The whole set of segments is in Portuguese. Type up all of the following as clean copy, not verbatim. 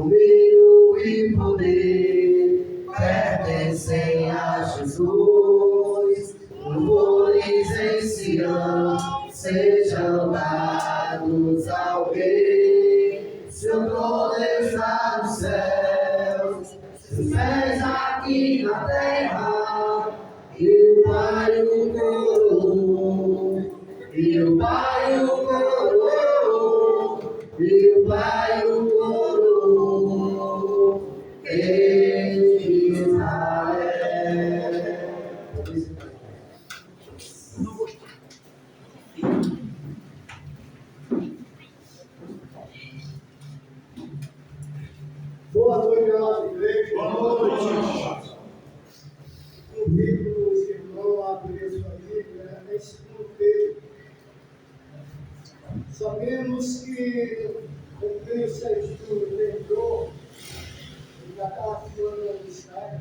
domínio e poder pertencem a Jesus. Louvores em Sião sejam dados ao Rei. Seu trono está nos céus, seus pés aqui na terra. E o Pai o coroou, e o Pai o coroou, e o Pai o coroou, Rei de Israel. Boa noite, amada igreja. Boa noite. Convido os irmãos a abrir a sua Bíblia nesse texto. Sabemos que o texto é estudo lembrou da falando do Israel.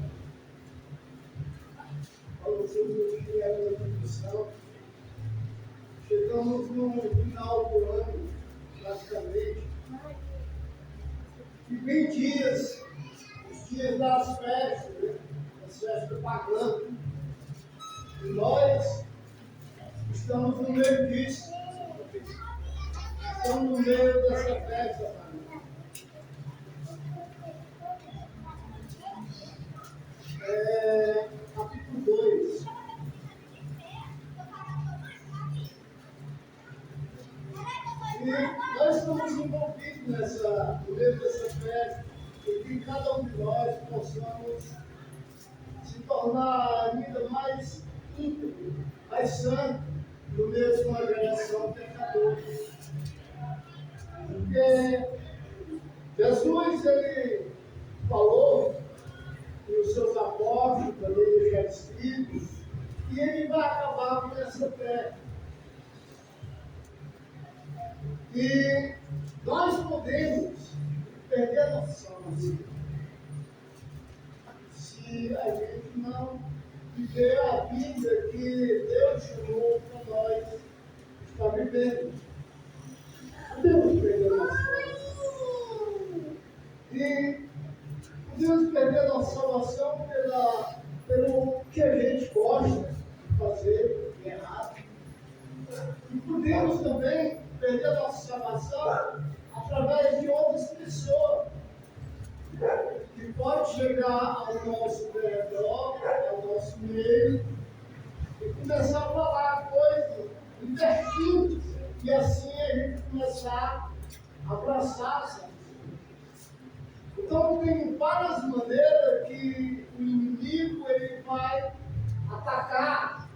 Falou sobre o que é a introdução. Chegamos no final do ano, praticamente. E vem dias, os dias das festas, né? As festas pagãs. E nós estamos no meio disso. Estamos no meio dessa festa, família. Capítulo 2. E nós estamos envolvidos no meio dessa festa, e que cada um de nós possamos se tornar ainda mais íntegro, mais santo, no meio de uma geração pecadora. Porque Jesus, ele falou, e os seus apóstolos também deixaram escrito, que ele vai acabar com essa terra. E nós podemos perder a noção se a gente não viver a vida que Deus chamou para nós estar vivendo. Podemos perder a noção. E podemos perder a nossa salvação pelo que a gente gosta de fazer de errado. E podemos também perder a nossa salvação através de outras pessoas que pode chegar ao nosso redor, ao nosso meio e começar a falar coisas invertidas e assim a gente começar a abraçar essa pessoa. Então tem várias maneiras que o inimigo ele vai atacar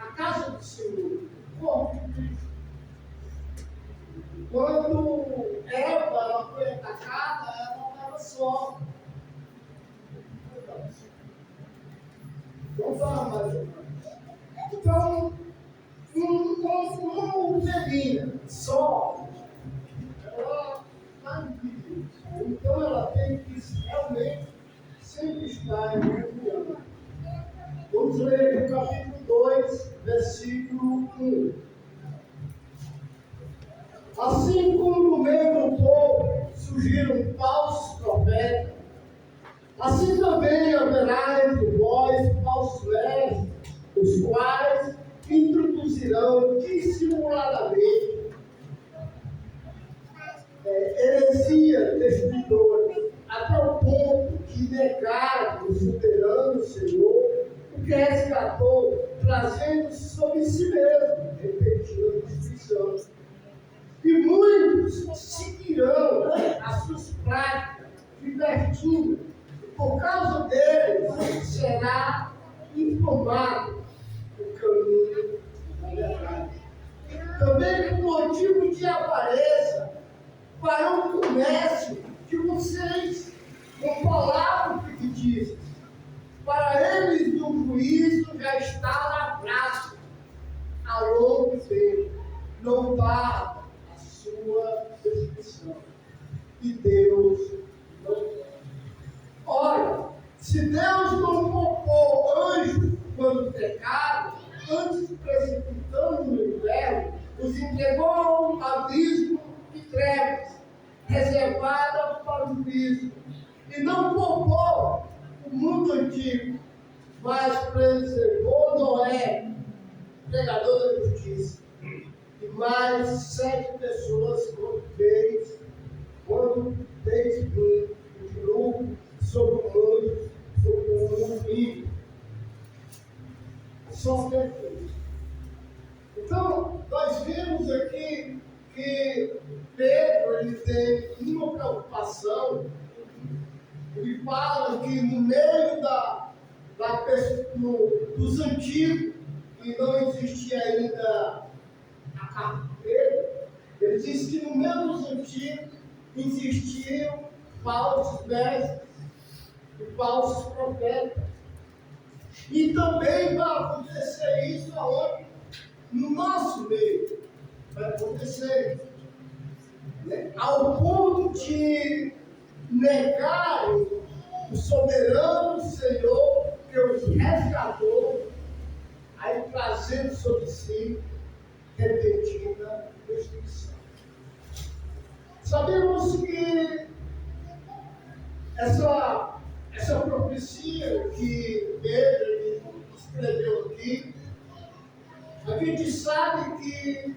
a casa do Senhor, o corpo de Cristo. Quando Eva foi atacada, ela não estava só. Vamos falar mais ou menos. Então, uma ovelhinha só, ela está em perigo. Então, ela tem que realmente sempre estar em comunhão. Vamos ler o capítulo 2, versículo 1. Assim como no meio do povo surgiram falsos profetas, assim também haverá entre vós falsos mestres, os quais introduzirão dissimuladamente heresia destruidora, até o ponto de negar o soberano Senhor, o que resgatou, trazendo-se sobre si mesmo, repetindo a destruição. E muitos seguirão as suas práticas, divertindo. Por causa deles, será informado o caminho da verdade. Também com motivo de aparência, farão comércio de vocês, com palavras que dizem. Para eles, o juízo já está lavrado há longo tempo. Não tarda a sua destruição. E Deus não quer. Ora, se Deus não poupou anjo quando pecaram, Cristo. E não poupou o mundo antigo, mas preservou Noé, pregador da justiça. E mais 7 pessoas quando fez vir o dilúvio sobre o mundo ímpio. Só perfeito. Então, nós vimos aqui que Pedro ele tem uma preocupação. Ele fala que no meio dos antigos, que não existia ainda a carteira, ele diz que no meio dos antigos existiam falsos mestres e falsos profetas. E também vai acontecer isso aonde? No nosso meio. Vai acontecer. Né? Ao ponto de negarem o soberano Senhor que os resgatou, aí trazendo sobre si repentina destruição. Sabemos que essa profecia que Pedro escreveu aqui, a gente sabe que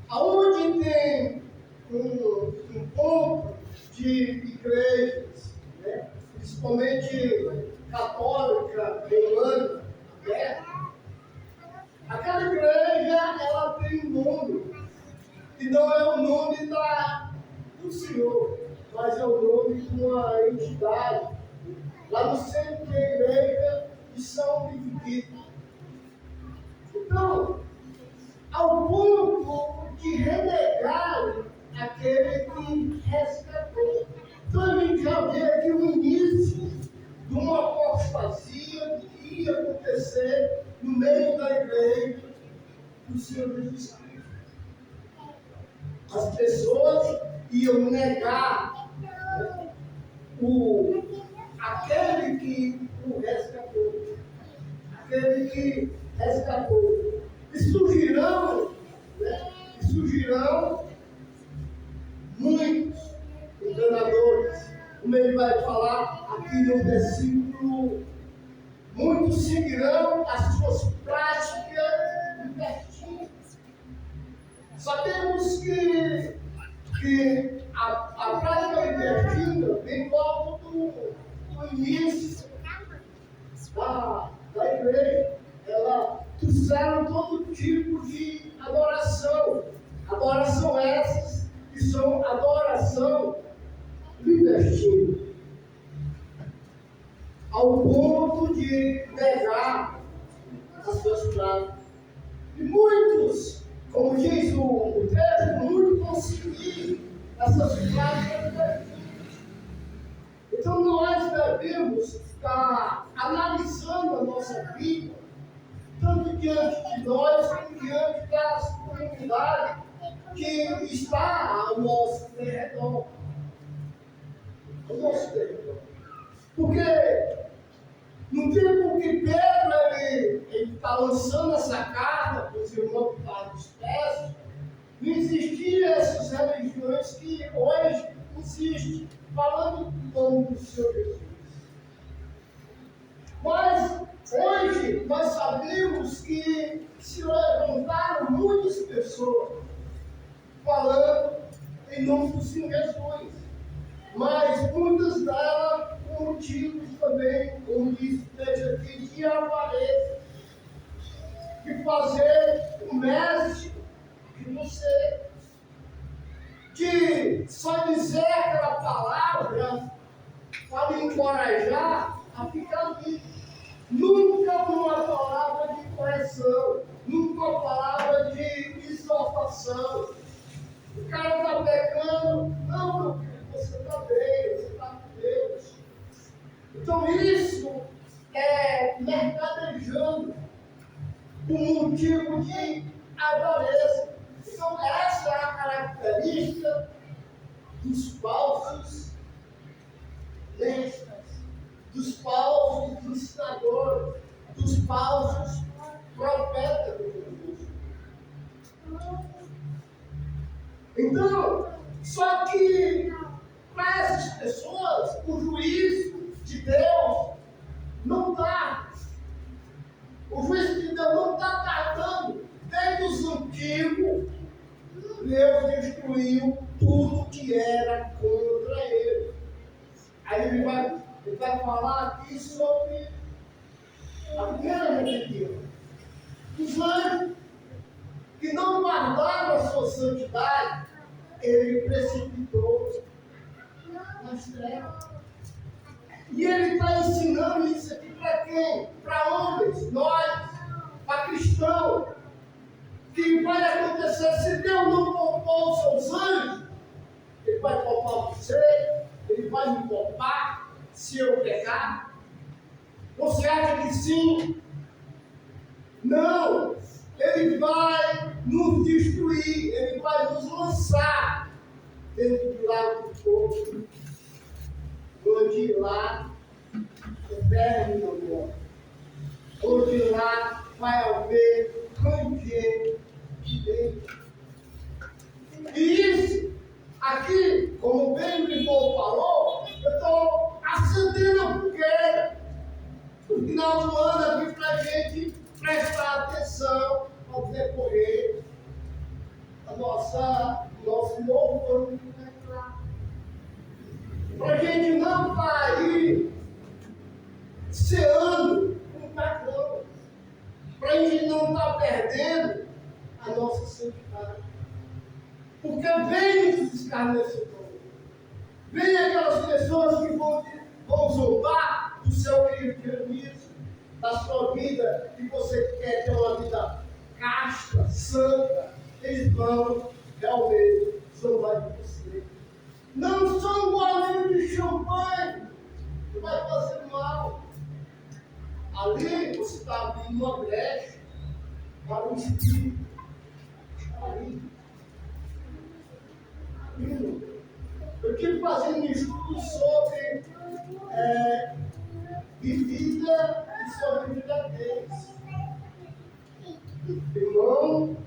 aonde tem um pouco de igrejas, né, principalmente católica, romana, né, aquela igreja ela tem um nome, e não é o nome do Senhor, mas é o nome de uma entidade. Lá no centro da igreja de São Benedito. Então, ao ponto de renegar aquele que resgatou. Então a gente já vê aqui o início de uma apostasia que ia acontecer no meio da igreja do Senhor Jesus Cristo. As pessoas iam negar, né, aquele que o resgatou. Aquele que resgatou. E surgirão muitos enganadores. Como ele vai falar aqui no versículo, muitos seguirão as suas práticas libertinas. Sabemos que a prática libertina vem logo do início da igreja. Ela trouxeram todo tipo de adoração. Adoração essas que são adoração libertina. Ao ponto de negar as suas práticas. E muitos, como diz o texto, muitos conseguiram essas práticas libertinas. Então nós devemos estar analisando a nossa vida, tanto diante de nós, como diante das comunidades que está ao nosso redor. Porque no tempo que Pedro está lançando essa carta para os irmãos que estavam dispersos, não existiam essas religiões que hoje existem, falando do nome do Senhor Jesus. Mas hoje nós sabemos que se levantaram muitas pessoas falando em nome do Senhor Jesus. Mas muitas delas com motivos também, como diz o texto aqui, de avareza, de fazer o mestre de você, de só dizer aquela palavra para me encorajar a ficar ali. Nunca uma palavra de correção, nunca uma palavra de exortação. O cara está pecando, não, meu filho, você está bem, você está com Deus. Então isso é mercadejando um motivo de avareza. Então essa é a característica dos falsos mestres, dos falsos ensinadores, dos falsos profetas do Jesus. Então, só que pessoas, o juízo de Deus não está. O juízo de Deus não está tratando. Desde os antigos, Deus destruiu tudo que era contra ele. Aí ele vai falar aqui sobre a primeira mentira. Os anjos que não guardaram a sua santidade, ele precipitou nas trevas. E ele está ensinando isso aqui para quem? Para homens, nós, para cristãos. Que vai acontecer se Deus não poupar os seus anjos? Ele vai poupar você, ele vai me poupar se eu pecar? Você acha que sim? Não! Ele vai nos destruir, ele vai nos lançar dentro do lago de fogo, onde lá eterno não morre, onde lá vai haver ranger de dentro. E isso, aqui, como bem o Limão falou, eu estou acendendo a fogueira no final do ano aqui para a gente prestar atenção ao decorrer da nosso novo ano que vai entrar. Para a gente não estar aí ceando um pecado, para a gente não estar perdendo a nossa santidade. Porque vem os escarnecedores, vem aquelas pessoas que vão zombar do seu cristianismo, da sua vida, que você quer ter uma vida casta, santa, eles vão realmente zombar de você. Não são um golinho de champanhe que vai fazer mal. Ali você está abrindo uma brecha para o espírito. Ali. Eu estive fazendo um estudo sobre bebida e sobre embriaguez. Irmão,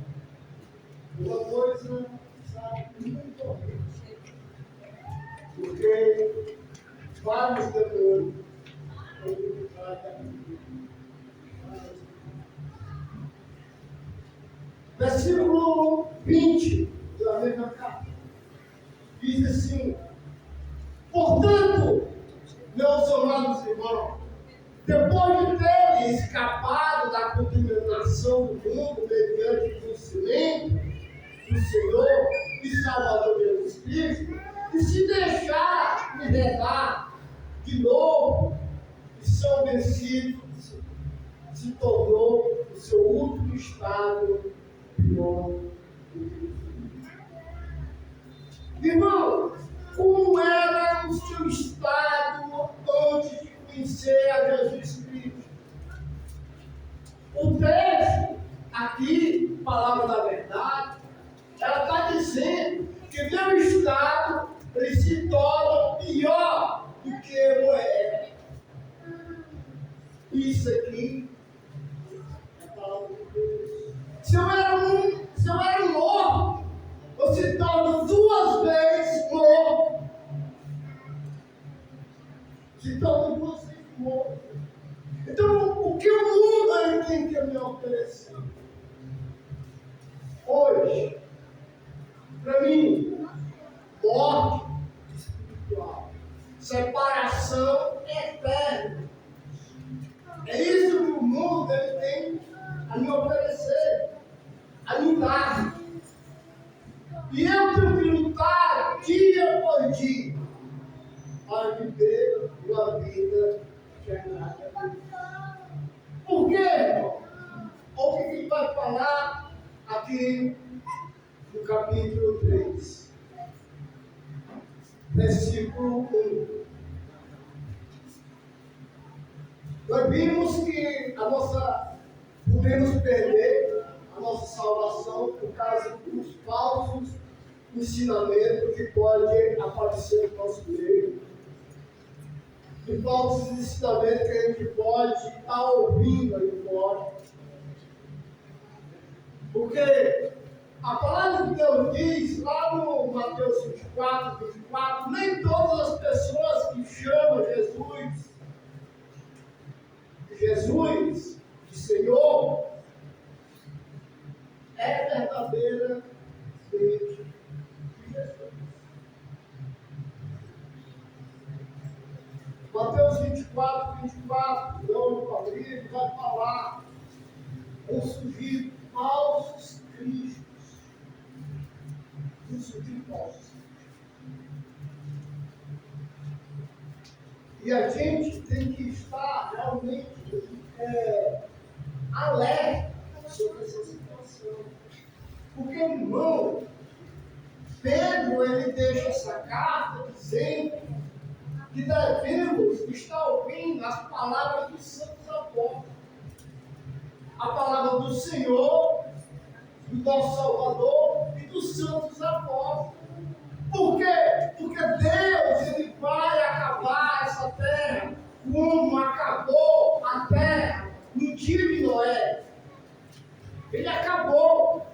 uma coisa, sabe, muito horrível. Porque vários demônios estão atrás da Bíblia. Versículo 20 da mesma carta diz assim: portanto, meus amados irmãos, depois de terem escapado da contaminação do mundo mediante o conhecimento do Senhor e Salvador Jesus Cristo, e se deixar enredar de novo e são vencidos, se tornou o seu último estado pior. Irmão, como era o seu estado antes de conhecer a Jesus Cristo? O texto aqui, palavra da verdade, ela está dizendo que meu estado ele se torna pior do que eu era. Isso aqui é a palavra de Deus. Se eu era morto, eu se torno 2 vezes morto. Se torna 2 vezes morto. Então, o que o mundo ele tem que me oferecer? Hoje, para mim, morte espiritual, separação eterna. É isso que o mundo ele tem a me oferecer, a me dar. E eu tenho que lutar dia após dia para viver uma vida eterna. Por quê, irmão? Olha o que ele vai falar aqui no capítulo 3, versículo 1. Nós vimos que podemos perder a nossa salvação por causa dos falsos ensinamentos que podem aparecer no nosso meio. De falsos ensinamentos que a gente pode estar ouvindo aí fora. Porque a palavra de Deus diz, lá no Mateus 24, nem todas as pessoas Mateus 24, não para abrir, vai falar. Vão surgir falsos cristos. Vão surgir falsos. E a gente tem que estar realmente alerta sobre essa situação. Porque, irmão, Pedro, ele deixa essa carta dizendo que devemos estar ouvindo as palavras dos santos apóstolos. A palavra do Senhor, do nosso Salvador e dos santos apóstolos. Por quê? Porque Deus, ele vai acabar essa terra como acabou a terra no dia de Noé. Ele acabou.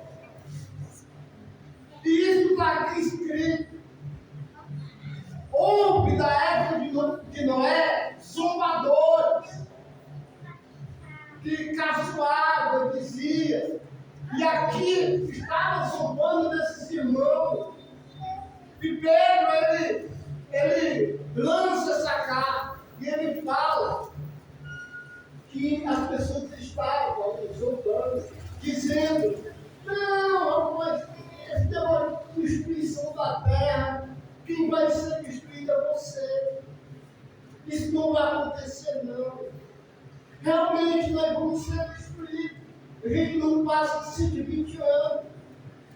E isso está aqui escrito. Houve da época de Noé zombadores que caçoavam, dizia. E aqui estava zombando desses irmãos. E Pedro, ele lança essa carta e ele fala que as pessoas estavam zombando, dizendo: não, mas essa é uma destruição da terra, quem vai ser destruído é você. Isso não vai acontecer, não. Realmente nós vamos ser destruídos. A gente não passa de 120 anos,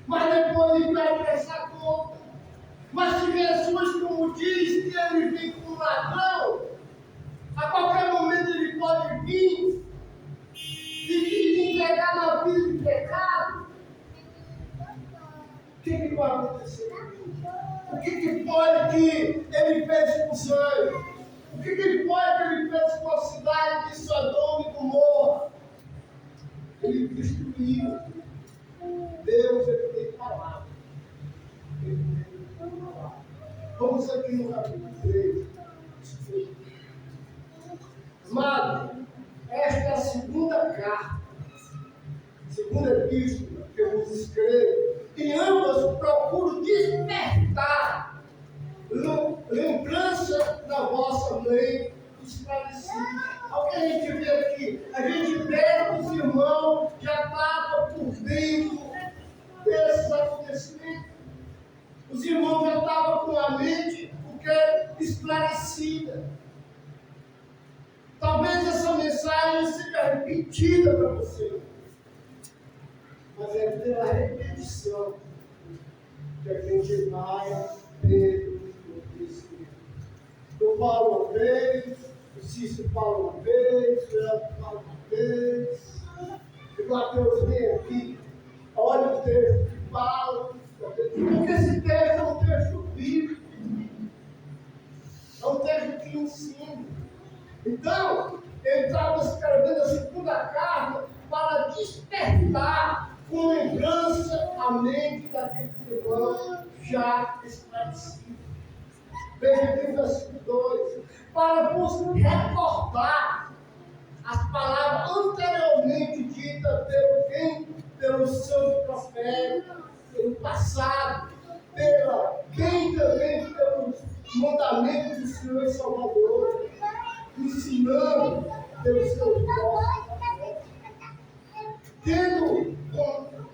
mas depois a gente vai prestar conta. Mas se Jesus, como diz, que ele vem como ladrão, a qualquer momento ele pode vir e entregar na vida de pecado, o que vai acontecer? O que pode que ele fez com os anjos? O que pode que ele fez com a cidade de Sodoma e Gomorra? Ele destruiu. Deus, ele tem palavra. Vamos aqui no capítulo 3. Amado, esta é a segunda carta, segunda epístola que eu vos escrevo. Em ambas procuro despertar lembrança da vossa mente dos falecidos. Ao que a gente vê aqui, a gente vê que os irmãos já estavam por dentro desses acontecimentos. Os irmãos já estavam com a mente esclarecida. Talvez essa mensagem seja repetida para você, mas é pela repetição que a gente vai ter o conhecimento. Eu falo uma vez, o Cícero fala uma vez, o Leandro fala uma vez, e o Mateus vem aqui, olha o texto que fala. Porque esse texto é um texto bíblico, é um texto que ensina. Então, ele estava escrevendo a segunda carta para despertar com lembrança a mente daqueles irmãos já esclarecidos. Veja aqui o versículo 2: para vos recordar as palavras anteriormente ditas pelo santo profeta, pelo passado, também pelos mandamentos do Senhor e Salvador, ensinando pelos seus postos, tendo em conta,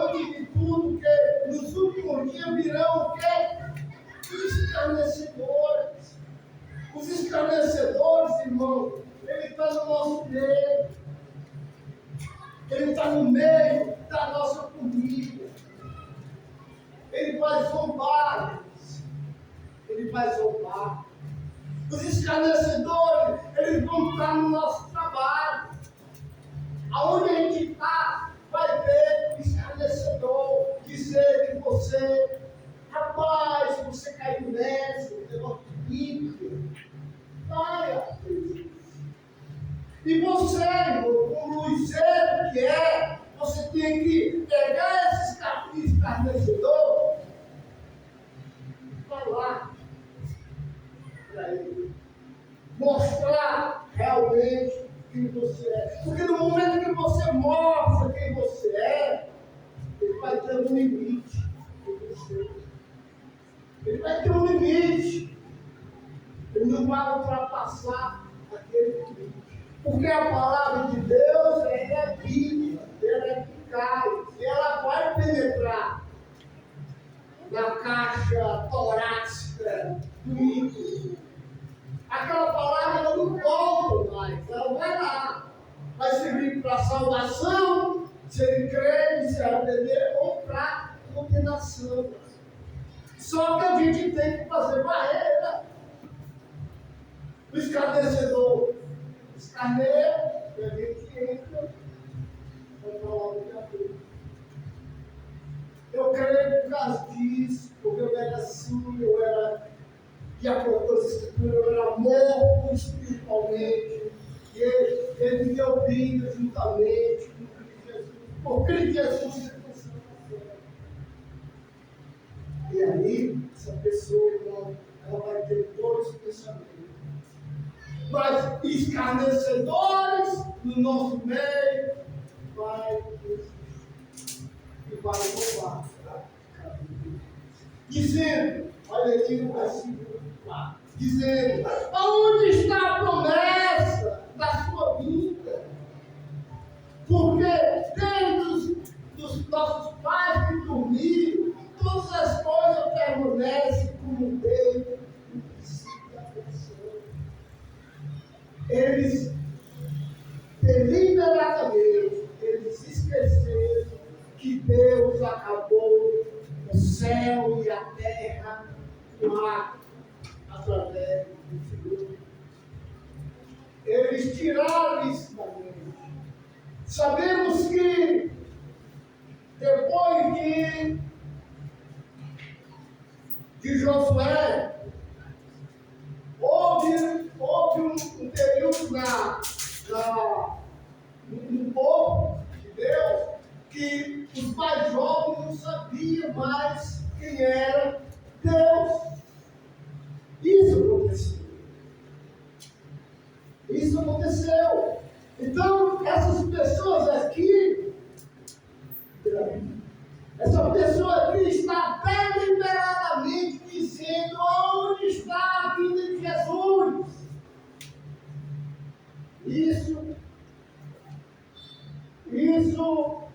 antes de tudo, que nos últimos dias virão o quê? Escarnecedores. Os escarnecedores, irmão, ele está no nosso meio. Ele está no meio da nossa família. Ele vai zombar. Ele vai zombar. Os escarnecedores, eles vão estar no nosso trabalho. Aonde a gente está, vai ver escarnecedor dizer que você, rapaz, você caiu nessa, negócio de Bíblia. Vai, e você, irmão, como luzeiro que é, você tem que pegar esses escarnecedores e falar para ele. Mostrar realmente quem você é. Porque no momento que você mostra quem você é, ele vai ter um limite em você. Ele vai ter um limite. vai ultrapassar aquele limite. Porque a palavra de Deus é viva, ela é eficaz, ela vai penetrar na caixa torácica do ímpio. Aquela palavra ela não volta mais, ela vai lá. Vai servir para salvação, se ele crer e se arrepender, ou para condenação. Só que a gente tem que fazer barreira. O escarnecedor escarneia e a gente entra na palavra de Deus. Eu creio por causa disso, porque eu era assim, eu era, de acordo com as escrituras, eu era morto espiritualmente. E ele me deu vida juntamente com Cristo Jesus. Por Cristo Jesus, e aí, essa pessoa, irmão, ela vai ter todos os pensamentos. Mas escarnecedores no nosso meio, vai e vai roubar. Dizendo, olha aí no versículo 4, dizendo, aonde está a promessa da sua vida? Porque desde os nossos pais que dormiram, todas as coisas permanecem como Deus no princípio da criação. Eles, deliberadamente, eles esqueceram que Deus acabou o céu e a terra com água, através do Filho. Eles tiraram isso da mente. Sabemos que depois de Josué, houve um período no povo de Deus que os mais jovens não sabiam mais quem era Deus. Isso aconteceu. Isso aconteceu. Então, essas pessoas aqui, essa pessoa aqui está deliberadamente dizendo onde está a vida de Jesus. Isso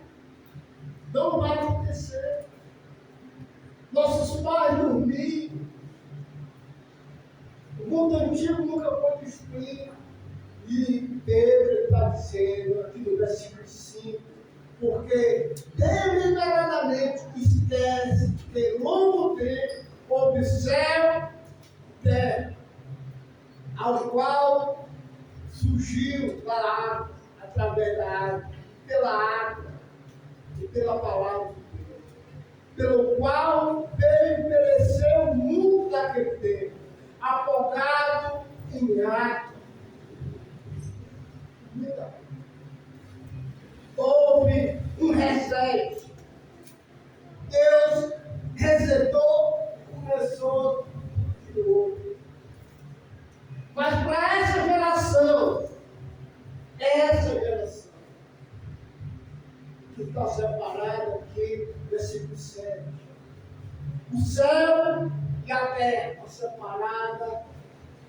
não vai acontecer. Nossos pais dormiram. O mundo antigo nunca foi destruído. E Pedro está dizendo aqui no versículo 5, porque deliberadamente esquece que longo tempo houve céu e terra, ao qual surgiu da água, através da água, pela água e pela palavra de Deus, pelo qual veio perecer o mundo daquele tempo, afogado em água. Houve um reset. Deus resetou e começou de novo. Mas para essa geração que está separada aqui, versículo 7. O céu e a terra estão separadas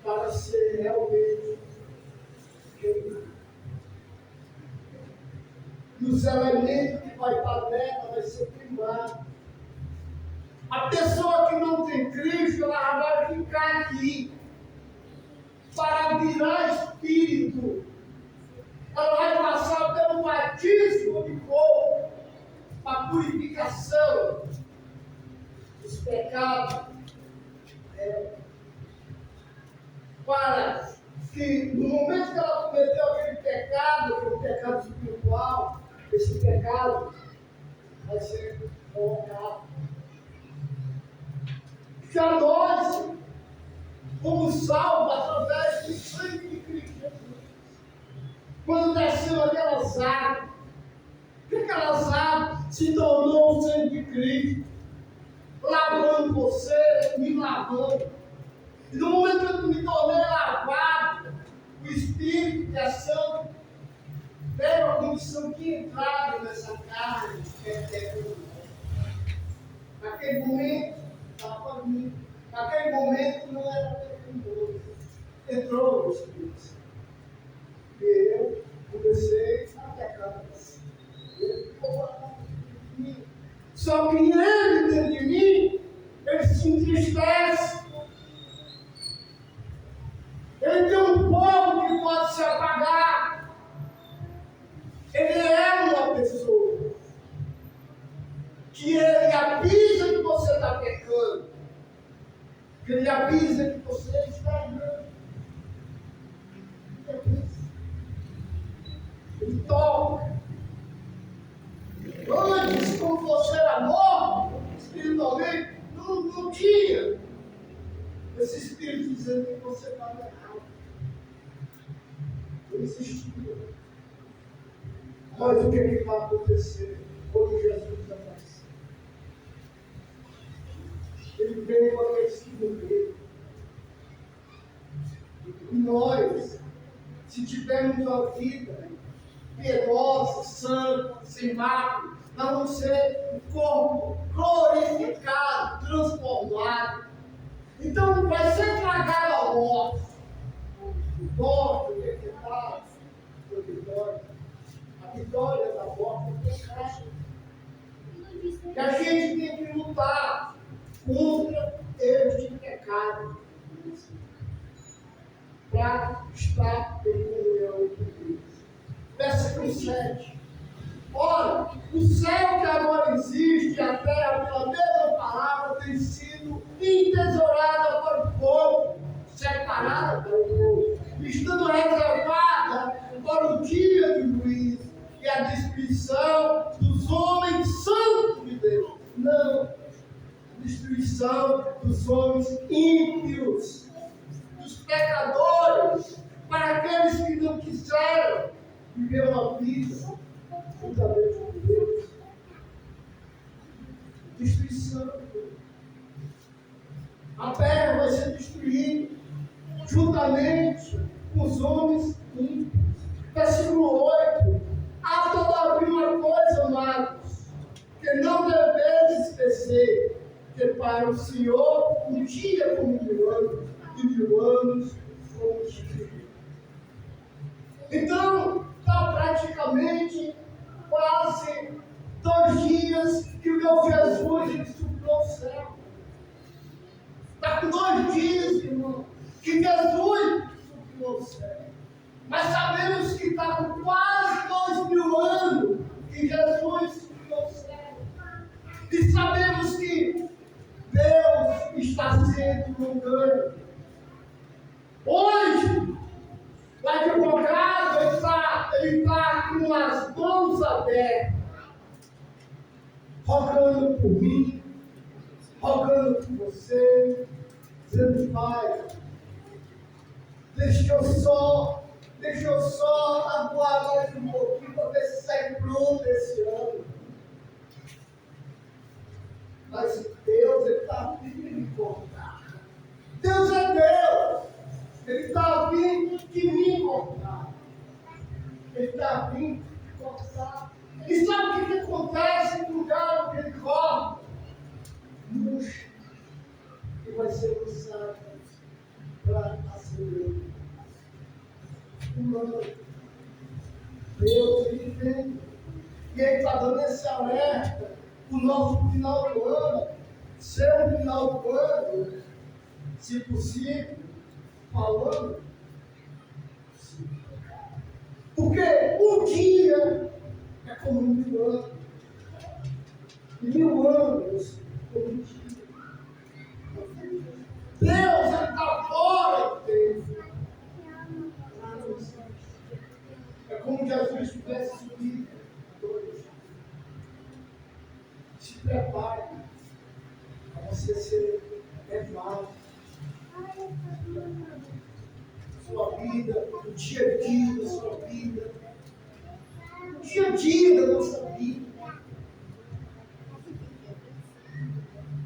para ser realmente queimados. E os elementos que vai estar dentro vai ser queimado. A pessoa que não tem Cristo, ela vai ficar aqui para virar espírito. Ela vai passar pelo batismo de fogo, para purificação dos pecados. Para que no momento que ela cometeu aquele pecado espiritual, esse pecado vai ser colocado. Já nós fomos salvos através do sangue de Cristo Jesus. Quando desceu aquelas águas, aquelas águas se tornou o sangue de Cristo, lavando você, me lavando. E no momento que eu me tornei lavado, o Espírito de ação veio a condição de entrada nessa carne que é eterna. Naquele momento, estava para mim. Naquele momento não era pecaminoso. entrou no Espírito Santo. E eu comecei a pecar. Só que ele dentro de mim, ele se entristece. Ele tem um povo que pode se apagar. Ele é uma pessoa que ele avisa que você está pecando, que ele avisa que você está errando. Ele toca. Antes, quando você era morto, espiritualmente, não tinha esse espírito dizendo que você estava errado. Não existia. Mas o que vai acontecer quando Jesus aparecer? Ele veio para aqueles que morreram. E nós, se tivermos uma vida piedosa, santa, sem mácula, nós vamos ser um corpo glorificado, transformado. Então vai ser tragado a morte. Morte, o que está? A vitória. A vitória da morte é o pecado. E a gente tem que lutar contra este pecado para estar em comunhão com Deus. Versículo 7. Ora, o céu que agora existe, a terra, pela mesma palavra, tem sido entesourada para o povo, separada para o povo, estando reservada para o dia do juízo e a destruição dos homens santos de Deus. Não, a destruição dos homens ímpios, dos pecadores, para aqueles que não quiseram viver uma vida juntamente com Deus. Destruição. A terra vai ser destruída juntamente com os homens ímpios. Versículo 8. Há todavia uma coisa, amados, que não deveis esquecer, que para o Senhor um dia como 1000 anos, e 1000 anos como um dia. Então, está praticamente quase 2 dias que o meu Jesus subiu ao céu. Está com 2 dias, irmão, que Jesus subiu ao céu. Mas sabemos que está com quase 2000 anos que Jesus subiu ao céu. E sabemos que Deus está sendo um ganho. Hoje, o advogado está com as mãos abertas, rogando por mim, rogando por você, dizendo: Pai, deixa eu só aguardar mais um pouquinho para ver se sai pronto esse ano. Mas Deus, Ele está a fim de me cortar. Deus é Deus. Ele está a fim de me cortar. Ele está a fim de cortar. E sabe o que acontece com o galo que ele corta? Murcha. E vai ser lançado para acender. Deus, Ele vem. E Ele está dando esse alerta. O nosso final do ano, ser um final do ano, se possível, falando. Porque um dia é como 1000 anos. E 1000 anos como um dia. Deus, Ele está fora do tempo. É como Jesus tivesse subido. Se prepare para você ser levado. Sua vida, o dia a dia da sua vida, o dia a dia da nossa vida.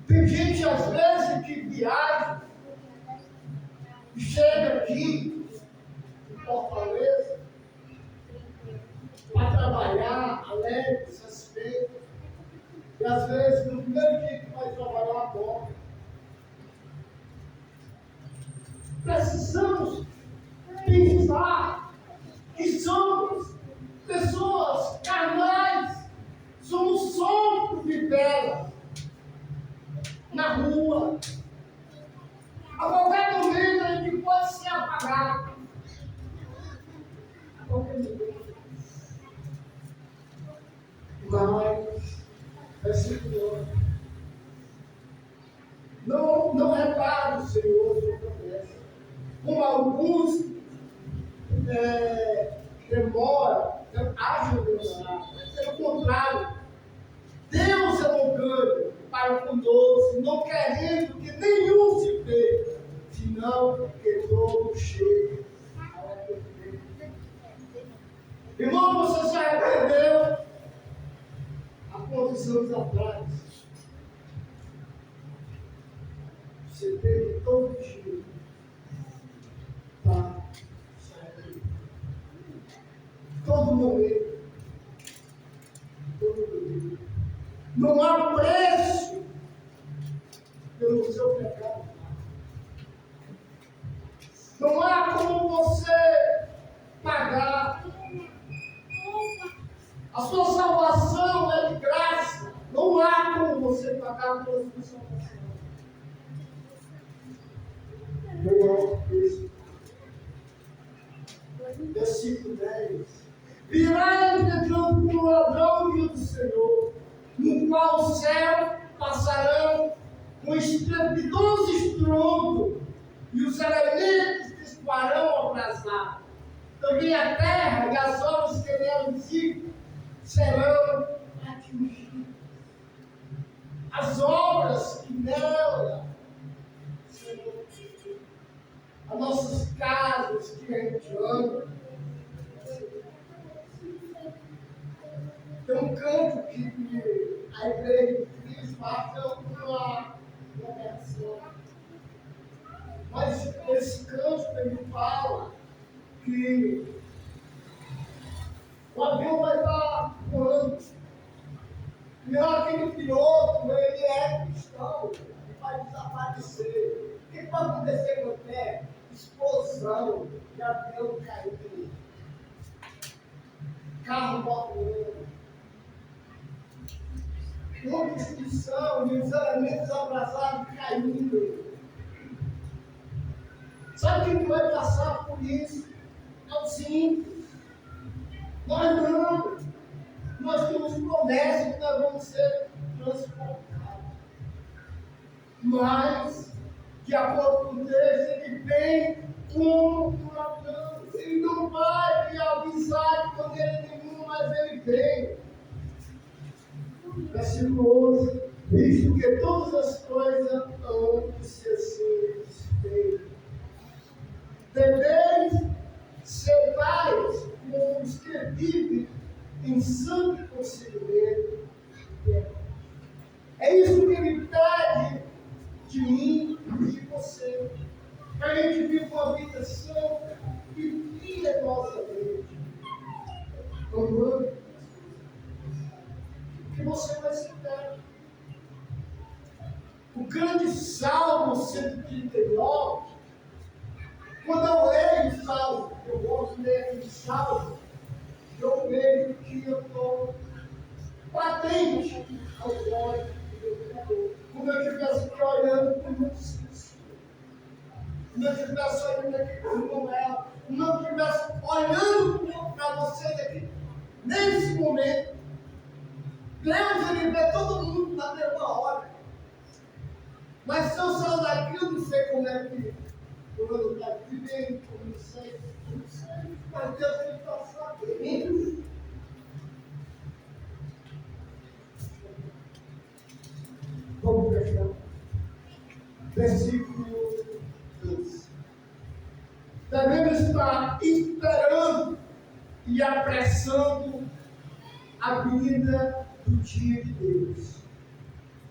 Tem gente às vezes que viaja e chega aqui em Fortaleza para trabalhar alegre, satisfeito. E às vezes, no primeiro dia que vai trabalhar, morre. Precisamos rua. A qualquer momento a gente pode ser apagado. A qualquer momento. Mas, versículo 8. Não repare o Senhor sua promessa. Como alguns demoram, agem demorar. Pelo contrário, Deus é longânimo para conosco, não querendo que nenhum se perca, senão que todos cheguem ao arrependimento. Irmão, você se arrependeu há quantos anos atrás? Você teve todo dia para se arrepender. Todo momento. Todo momento. Não há preço pelo seu pecado. Não há como você pagar. A sua salvação é de graça. Não há como você pagar pela sua salvação. Não há preço. Versículo 10. Virá entretanto como ladrão o dia do Senhor, no qual o céu passarão com estrepitoso estrondo, e os elementos disparão abrasados. Também a terra e as obras que nela existem serão atingidas. As obras que nela serão atingidas. As nossas casas que a gente ama. Tem um canto que a igreja de Cristo marcou uma versão. Mas esse canto ele fala que o avião vai estar voando. E aquele piloto, ele é cristão, ele vai desaparecer. O que vai acontecer com a terra? Explosão de avião caindo. Carro batendo. Uma destruição e os elementos abrasados caindo. Sabe quem vai passar por isso? É o simples. Nós não. Nós temos promessa que nós vamos ser transportados. Mas, de acordo com Deus, ele vem como um furacão. Ele não vai me avisar de maneira nenhuma, mas ele vem. Versículo 11. Visto que todas as coisas hão de ser assim desfeitas. Deveis ser tais como os que vivem em santo conselheiro. É isso que ele pede de mim e de você. Para a gente viver uma vida santa e piedosamente. Amando. Que você vai se dar. O grande Salmo 139, quando eu leio o Salmo, eu gosto de ler aquele Salmo, eu vejo que eu estou patente ao olho de Deus. Como eu estivesse aqui olhando para o meu Cristo. Como eu estivesse olhando aqui para o meu ela. Como eu estivesse olhando para vocês aqui, nesse momento. Deus, ele vê todo mundo na mesma hora. Mas se eu sair daqui, eu não sei como é que o ano está vivendo, eu não sei. Mas Deus, ele está sabendo. Vamos fechar. Versículo 12. Devemos estar esperando e apressando a vinda do dia de Deus,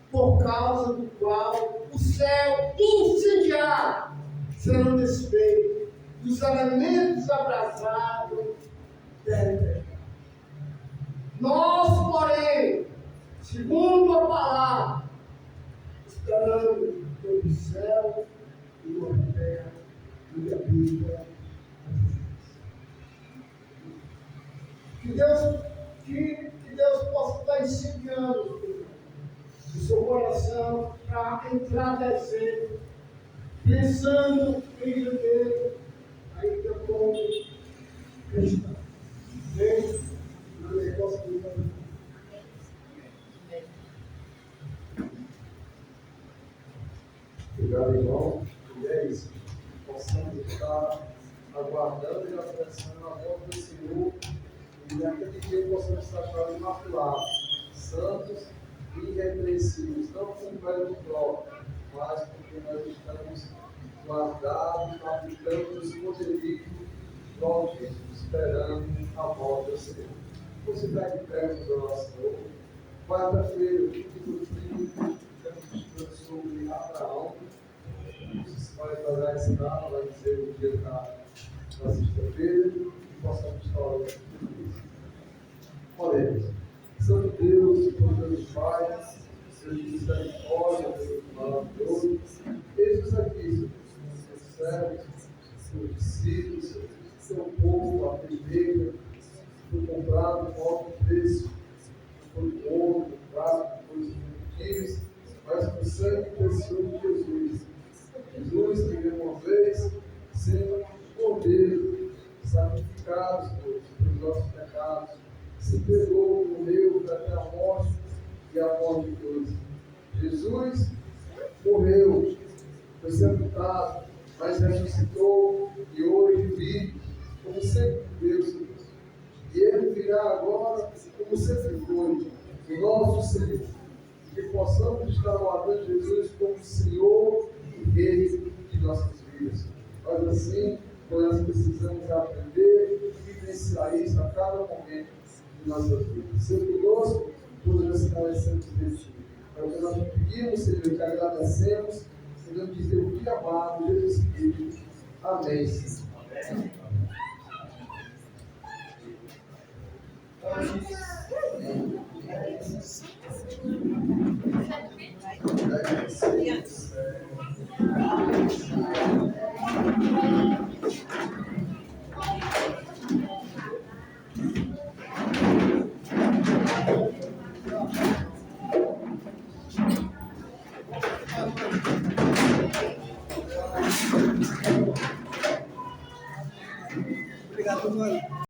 por causa do qual o céu incendiado serão desfeitos, os elementos abrasados devem pegar. Nós, porém, segundo a palavra, esperando pelo céu e a terra e a vida. Que Deus possa estar incendiando o seu coração para entradecer, pensando em viver ainda como cristão. Bem, na resposta do mundo. Obrigado, irmão. E é isso. Possamos estar aguardando e apreciando a volta do Senhor. E naquele dia possamos estar imaculados, santos e irrepreensíveis, não com o velho próprio, mas porque nós estamos guardados, habitando os poderio, nós esperando a volta do Senhor. Você está de pé no nosso Senhor. Quarta-feira, o título estamos sobre Abraão. Você vai dar esse dado, vai dizer o dia da sexta-feira e possamos estar olhando tudo isso. Oremos. Santo Deus, poderoso Pai, Deus de misericórdia, Deus maravilhoso, eis-nos aqui, Senhor, seus servos, seus discípulos, seu povo, a igreja, foi comprado por alto preço, foi ouro, prata, foi motivos, mas com o sangue precioso de Jesus. Jesus que veio uma vez sendo cordeiro, sacrificado pelos nossos pecados, se entregou, morreu até a morte e a morte de Deus. Jesus morreu, foi sepultado, mas ressuscitou e hoje vive como sempre Deus. E Ele virá agora como sempre foi, o nosso Senhor. Que possamos estar aguardando Jesus como Senhor e Rei de nossas vidas. Mas assim, nós precisamos aprender e vivenciar isso a cada momento de nossas vidas. Ser conosco, todas as esclarecemos de Ti. É o que nós te pedimos, Senhor, que agradecemos, Senhor, de Teu Filho amado, Jesus Cristo. Amém, Senhor. Obrigado, mano.